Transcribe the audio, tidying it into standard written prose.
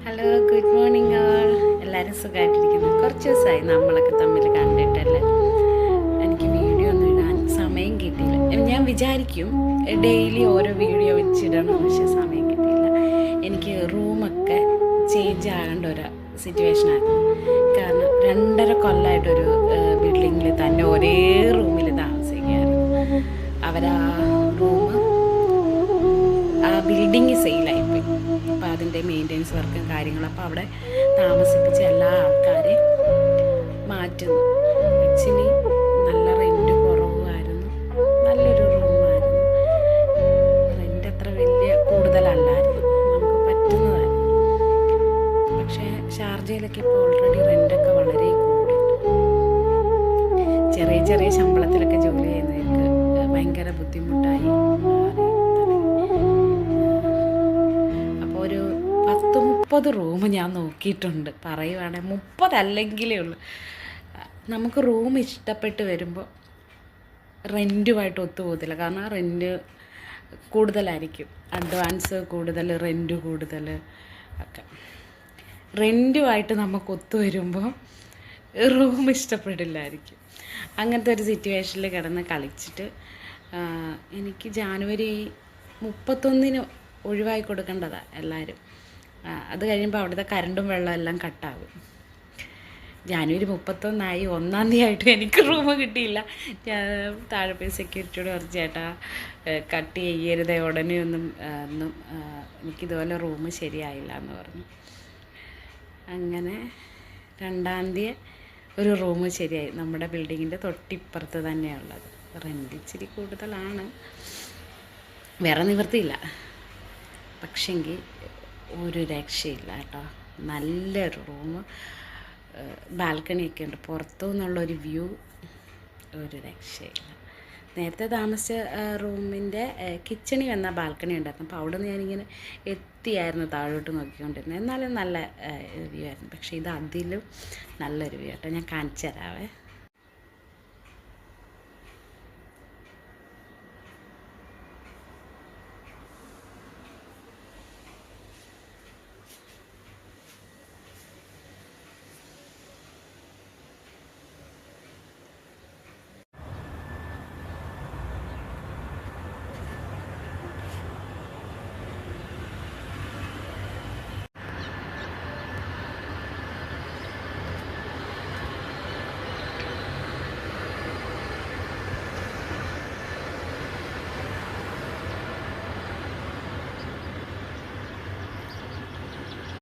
Hello, good morning ആൾ. എല്ലാവരും സുഖമായിട്ടിരിക്കുന്നു. കുറച്ച് ദിവസമായി നമ്മളൊക്കെ തമ്മിൽ കണ്ടിട്ടല്ലേ. എനിക്ക് വീഡിയോ ഒന്നും ഇടാൻ സമയം കിട്ടിയില്ല. ഞാൻ വിചാരിക്കും ഡെയിലി ഓരോ വീഡിയോ വെച്ചിടണം, പക്ഷേ സമയം കിട്ടിയില്ല. എനിക്ക് റൂമൊക്കെ ചേഞ്ച് ആകേണ്ട ഒരു സിറ്റുവേഷനായിരുന്നു. കാരണം 2.5 കൊല്ലമായിട്ടൊരു ബിൽഡിങ്ങിൽ തന്നെ ഒരേ റൂമിൽ താമസിക്കുകയായിരുന്നു. അവരാ റൂം ബിൽഡിങ് സെയിലായിപ്പോയി. അപ്പോൾ അതിൻ്റെ മെയിൻ്റെനൻസ് വർക്കും കാര്യങ്ങളും. അപ്പോൾ അവിടെ താമസിപ്പിച്ച എല്ലാ ആൾക്കാരെയും മാറ്റുന്നു. ആക്ച്വലി നല്ല റെൻറ്റ് കുറവായിരുന്നു, നല്ലൊരു റൂമായിരുന്നു. റെൻ്റ് അത്ര വലിയ കൂടുതലല്ലായിരുന്നു, നമുക്ക് പറ്റുന്നതായിരുന്നു. പക്ഷേ ഷാർജയിലൊക്കെ ഇപ്പോൾ ഓൾറെഡി റെൻ്റൊക്കെ വളരെ കൂടി. ചെറിയ ചെറിയ ശമ്പളത്തിലൊക്കെ ജോലി ചെയ്യുന്നവർക്ക് ഭയങ്കര ബുദ്ധിമുട്ടായി മാറി. അപ്പോൾ ഒരു 30 റൂം ഞാൻ നോക്കിയിട്ടുണ്ട്. പറയുവാണെങ്കിൽ 30 അല്ലെങ്കിലേ ഉള്ളൂ. നമുക്ക് റൂം ഇഷ്ടപ്പെട്ട് വരുമ്പോൾ റെൻറ്റുമായിട്ട് ഒത്തുപോകത്തില്ല. കാരണം റെൻറ്റ് കൂടുതലായിരിക്കും, അഡ്വാൻസ് കൂടുതൽ, റെൻറ്റ് കൂടുതൽ ഒക്കെ. റെൻറ്റുമായിട്ട് നമുക്ക് ഒത്തു വരുമ്പോൾ റൂം ഇഷ്ടപ്പെടില്ലായിരിക്കും. അങ്ങനത്തെ ഒരു സിറ്റുവേഷനിൽ കിടന്ന് കളിച്ചിട്ട് എനിക്ക് ജാനുവരി 31 ഒഴിവായി കൊടുക്കേണ്ടതാണ് എല്ലാവരും. അത് കഴിയുമ്പോൾ അവിടുത്തെ കറണ്ടും വെള്ളം എല്ലാം കട്ടാകും. ജാനുവരി 31 1-ാം തീയതി ആയിട്ടും എനിക്ക് റൂം കിട്ടിയില്ല. താഴെ പോയി സെക്യൂരിറ്റിയോട് പറഞ്ഞു, ചേട്ടാ കട്ട് ചെയ്യരുത് ഉടനെ ഒന്നും എനിക്കിതുപോലെ റൂം ശരിയായില്ല എന്ന് പറഞ്ഞു. അങ്ങനെ 2-ാം തീയതി ഒരു റൂം ശരിയായി. നമ്മുടെ ബിൽഡിങ്ങിൻ്റെ തൊട്ടിപ്പുറത്ത് തന്നെയുള്ളത്. റെൻ്റ് ഇച്ചിരി കൂടുതലാണ്, വേറെ നിവൃത്തിയില്ല. പക്ഷെങ്കിൽ ഒരു രക്ഷയില്ല കേട്ടോ. നല്ലൊരു റൂം, ബാൽക്കണിയൊക്കെ ഉണ്ട്. പുറത്തു നിന്നുള്ളൊരു വ്യൂ ഒരു രക്ഷയില്ല. നേരത്തെ താമസിച്ച റൂമിൻ്റെ കിച്ചണിൽ വന്ന ബാൽക്കണി ഉണ്ടായിരുന്നു. അപ്പോൾ അവിടെ നിന്ന് ഞാനിങ്ങനെ എത്തിയായിരുന്നു താഴോട്ട് നോക്കിക്കൊണ്ടിരുന്നത്. എന്നാലും നല്ല വ്യൂ ആയിരുന്നു. പക്ഷേ ഇത് അതിലും നല്ലൊരു വ്യൂ കേട്ടോ. ഞാൻ കാണിച്ചു തരാവേ.